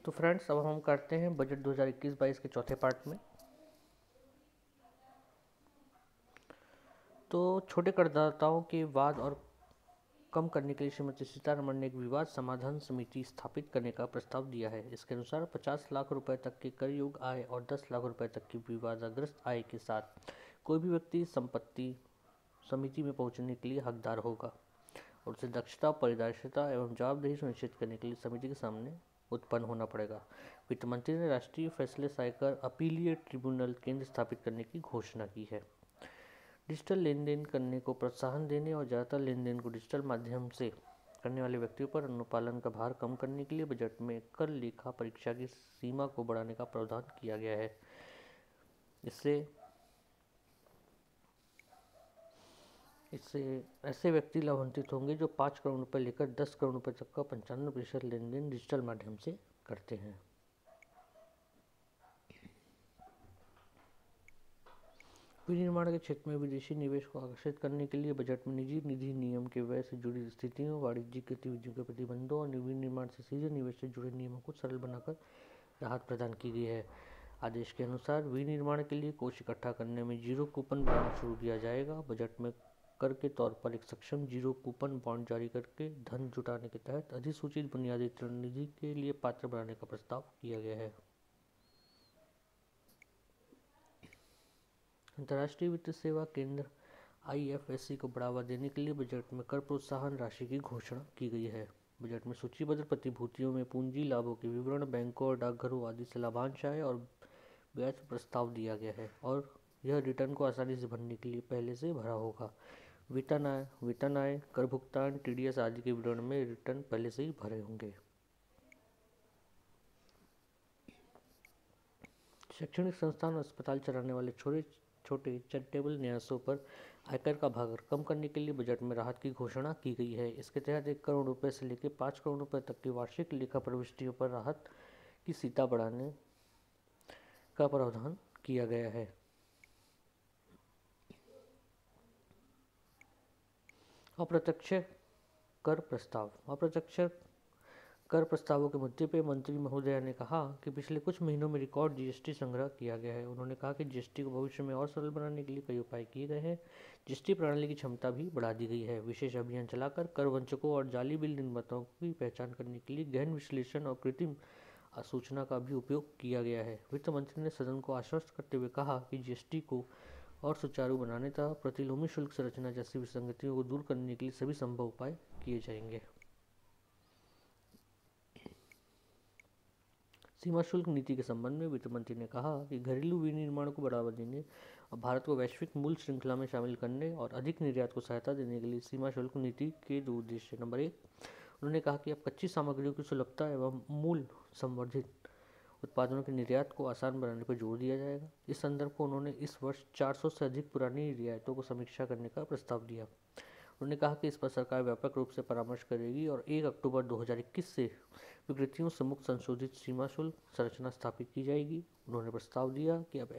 तो फ्रेंड्स, अब हम करते हैं बजट 2021-22 के चौथे पार्ट में। तो छोटे करदाताओं के वाद और कम करने के लिए श्रीमती सीतारमण ने एक विवाद समाधान समिति स्थापित करने का प्रस्ताव दिया है। इसके अनुसार 50 लाख रुपए तक के कर योग्य आय और 10 लाख रुपए तक की विवादाग्रस्त आय के साथ कोई भी व्यक्ति संपत्ति समिति में पहुंचने के लिए हकदार होगा और उसे दक्षता, पारदर्शिता एवं जवाबदेही सुनिश्चित करने के लिए समिति के सामने उत्पन्न होना पड़ेगा। वित्त मंत्री ने राष्ट्रीय फैसले साइकर अपीलीट ट्रिब्यूनल केंद्र स्थापित करने की घोषणा की है। डिजिटल लेन देन करने को प्रोत्साहन देने और ज़्यादातर लेन देन को डिजिटल माध्यम से करने वाले व्यक्तियों पर अनुपालन का भार कम करने के लिए बजट में कर लेखा परीक्षा की सीमा को बढ़ाने का प्रावधान किया गया है। इससे ऐसे व्यक्ति लाभान्वित होंगे जो 5 करोड़ रुपए लेकर 10 करोड़ रुपए तक का 95% लेन देन डिजिटल माध्यम से करते हैं। विनिर्माण के क्षेत्र में विदेशी निवेश को आकर्षित करने के लिए बजट में निजी निधि नियम के व्यय से जुड़ी स्थितियों, वाणिज्यिक गतिविधियों के प्रतिबंधों और विनिर्माण से सीधे निवेश से जुड़े नियमों को सरल बनाकर राहत प्रदान की गई है। आदेश के अनुसार विनिर्माण के लिए कोष इकट्ठा करने में जीरो कूपन बॉन्ड शुरू किया जाएगा। बजट में कर के तौर पर एक सक्षम जीरो कूपन बॉन्ड जारी करके धन जुटाने के तहत अधिसूचित बुनियादी ऋण निधि के लिए पात्र बनाने का प्रस्ताव किया गया है। अंतर्राष्ट्रीय वित्त सेवा केंद्र IFSC को बढ़ावा देने के लिए बजट में कर प्रोत्साहन राशि की घोषणा की गई है। बजट में सूचीबद्ध प्रतिभूतियों में पूंजी लाभों के विवरण बैंकों और डाकघरों आदि से लाभांश आय और ब्याज प्रस्ताव दिया गया है और यह रिटर्न को आसानी से भरने के लिए पहले से भरा होगा। वेतन आय, कर भुगतान, TDS आदि के विवरण में रिटर्न पहले से ही भरे होंगे। शैक्षणिक संस्थान और अस्पताल चलाने वाले छोटे चैरिटेबल न्यासों पर आयकर का भार कम करने के लिए बजट में राहत की घोषणा की गई है। इसके तहत 1 करोड़ रुपए से लेकर 5 करोड़ रुपए तक की वार्षिक लेखा प्रविष्टियों पर राहत की सीमा बढ़ाने का प्रावधान किया गया है। अप्रत्यक्ष कर प्रस्तावों के मुद्दे पे मंत्री महोदया ने कहा कि पिछले कुछ महीनों में रिकॉर्ड GST संग्रह किया गया है। उन्होंने कहा कि GST को भविष्य में और सरल बनाने के लिए कई उपाय किए गए हैं। GST प्रणाली की क्षमता भी बढ़ा दी गई है। विशेष अभियान चलाकर कर वंचकों और जाली बिल निर्माताओं की पहचान करने के लिए गहन विश्लेषण और कृत्रिम आसूचना का भी उपयोग किया गया है। वित्त मंत्री ने सदन को आश्वस्त करते हुए कहा कि GST को और सुचारू बनाने तथा प्रतिलोमी शुल्क संरचना जैसी विसंगतियों को दूर करने के लिए सभी संभव उपाय किए जाएंगे। सीमा शुल्क नीति के संबंध में वित्त मंत्री ने कहा कि घरेलू विनिर्माण को बढ़ावा देने और भारत को वैश्विक मूल्य श्रृंखला में शामिल करने और अधिक निर्यात को सहायता देने के लिए सीमा शुल्क नीति के 2 उद्देश्य। नंबर 1, उन्होंने कहा कि अब कच्ची सामग्रियों की सुलभता एवं मूल्य संवर्धित उत्पादनों के निर्यात को आसान बनाने पर जोर दिया जाएगा। इस संदर्भ को उन्होंने इस वर्ष 400 से अधिक पुरानी रियायतों को समीक्षा करने का प्रस्ताव दिया। उन्होंने कहा कि इस पर सरकार व्यापक रूप से परामर्श करेगी और 1 अक्टूबर 2021 से विकृतियों से मुक्त संशोधित सीमा शुल्क संरचना स्थापित की जाएगी। उन्होंने प्रस्ताव दिया कि अब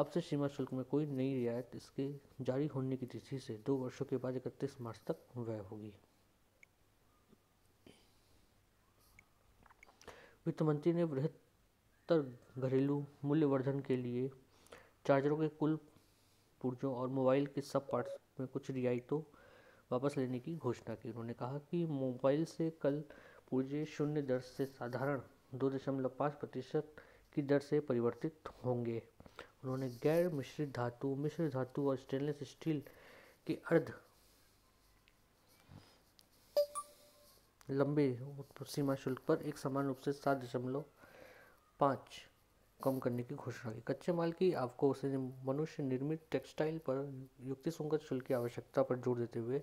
से सीमा शुल्क में कोई नई रियायत इसके जारी होने की तिथि से 2 वर्षों के बाद 31 मार्च तक व्यय होगी। वित्त मंत्री ने बृहत्तर घरेलू मूल्यवर्धन के लिए चार्जरों के कुल पुर्जों और मोबाइल के सब पार्ट्स में कुछ रियायतों वापस लेने की घोषणा की। उन्होंने कहा कि मोबाइल से कल पुर्जे 0 दर से साधारण 2.5% की दर से परिवर्तित होंगे। उन्होंने गैर मिश्रित धातु, मिश्र धातु और स्टेनलेस स्टील के अर्ध लंबे सीमा शुल्क पर एक समान रूप से 7.5 कम करने की घोषणा की। कच्चे माल की आवकों से मनुष्य निर्मित टेक्सटाइल पर युक्तिसंगत शुल्क की आवश्यकता पर जोर देते हुए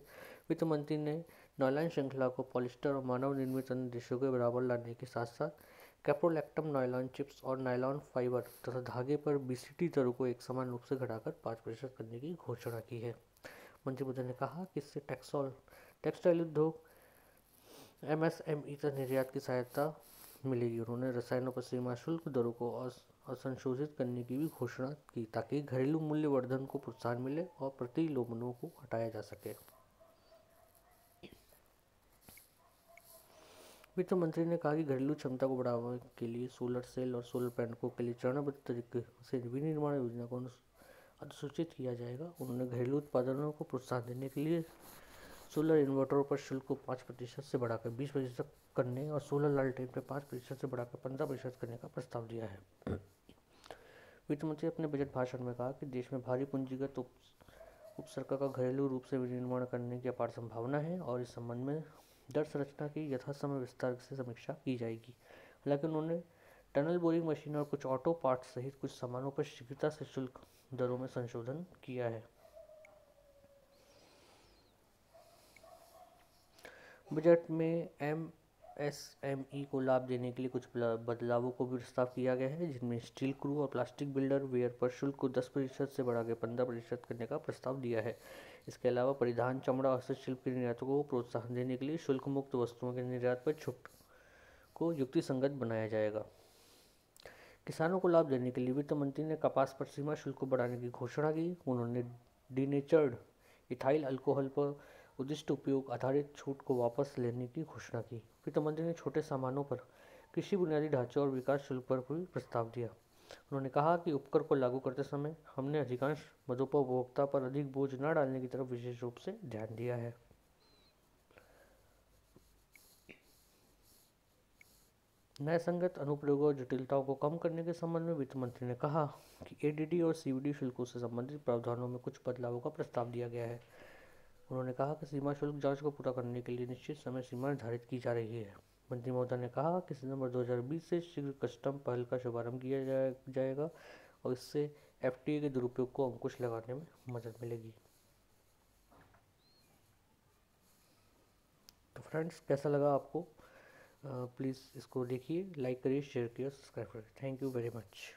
वित्त मंत्री ने नायलॉन श्रृंखला को पॉलिस्टर और मानव निर्मित अन्य देशों के बराबर लाने के साथ साथ कैप्रोलैक्टम नायलॉन चिप्स और नायलॉन फाइबर तथा धागे पर BCT दरों को एक समान रूप से घटाकर 5% करने की घोषणा की है। मंत्री महोदय ने कहा कि इससे टेक्सटाइल उद्योग, MSME तथा निर्यात की सहायता मिलेगी। उन्होंने रसायनों पर सीमा शुल्क दरों को असंशोधित करने की भी घोषणा की ताकि घरेलू मूल्यवर्धन को प्रोत्साहन मिले और प्रतिलोमनों को हटाया जा सके। वित्त मंत्री ने कहा कि घरेलू क्षमता को बढ़ावा के लिए सोलर सेल और सोलर पैनलों के लिए चरणबद्ध तरीके से विनिर्माण योजना को अधिसूचित किया जाएगा। उन्होंने घरेलू उत्पादनों को प्रोत्साहन देने के लिए सोलर इन्वर्टरों पर शुल्क को 5% से बढ़ाकर 20% करने और सोलर लालटेन पर 5% से बढ़ाकर 15% करने का प्रस्ताव दिया है। वित्त मंत्री अपने बजट भाषण में कहा कि देश में भारी पूंजीगत उपसर्ग का घरेलू रूप से विनिर्माण करने की अपार संभावना है और इस संबंध में दर संरचना की यथासमय विस्तार से समीक्षा की जाएगी। हालांकि उन्होंने टनल बोरिंग मशीन और कुछ ऑटो पार्ट्स सहित कुछ सामानों पर शीघ्रता से शुल्क दरों में संशोधन किया है। बजट में एमएसएमई को लाभ देने के लिए कुछ बदलावों को भी प्रस्ताव किया गया है, जिनमें स्टील क्रू और प्लास्टिक बिल्डर वेयर पर शुल्क को 10% से बढ़ाकर 15% करने का प्रस्ताव दिया है। इसके अलावा परिधान, चमड़ा और हस्तशिल्प के निर्यातकों को प्रोत्साहन देने के लिए शुल्क मुक्त वस्तुओं के निर्यात पर छूट को युक्तिसंगत बनाया जाएगा। किसानों को लाभ देने के लिए वित्त मंत्री ने कपास पर सीमा शुल्क को बढ़ाने की घोषणा की। उन्होंने डीनेचर्ड इथाइल अल्कोहल पर उद्दिष्ट उपयोग आधारित छूट को वापस लेने की घोषणा की। वित्त मंत्री ने छोटे सामानों पर कृषि बुनियादी ढांचे और विकास शुल्क पर भी प्रस्ताव दिया। उन्होंने कहा कि उपकर को लागू करते समय हमने अधिकांश मदोपभोक्ता पर अधिक बोझ न डालने की तरफ विशेष रूप से ध्यान दिया है। न्यायसंगत अनुप्रयोगों और जटिलताओं को कम करने के संबंध में वित्त मंत्री ने कहा कि एडीडी और सीवीडी शुल्कों से संबंधित प्रावधानों में कुछ बदलावों का प्रस्ताव दिया गया है। उन्होंने कहा कि सीमा शुल्क जांच को पूरा करने के लिए निश्चित समय सीमा निर्धारित की जा रही है। मंत्री महोदय ने कहा कि सितंबर 2020 से शीघ्र कस्टम पहल का शुभारंभ किया जाएगा और इससे एफटीए के दुरुपयोग को अंकुश लगाने में मदद मिलेगी। तो फ्रेंड्स, कैसा लगा आपको? प्लीज़ इसको देखिए, लाइक करिए, शेयर करिए, सब्सक्राइब करिए। Thank you very much.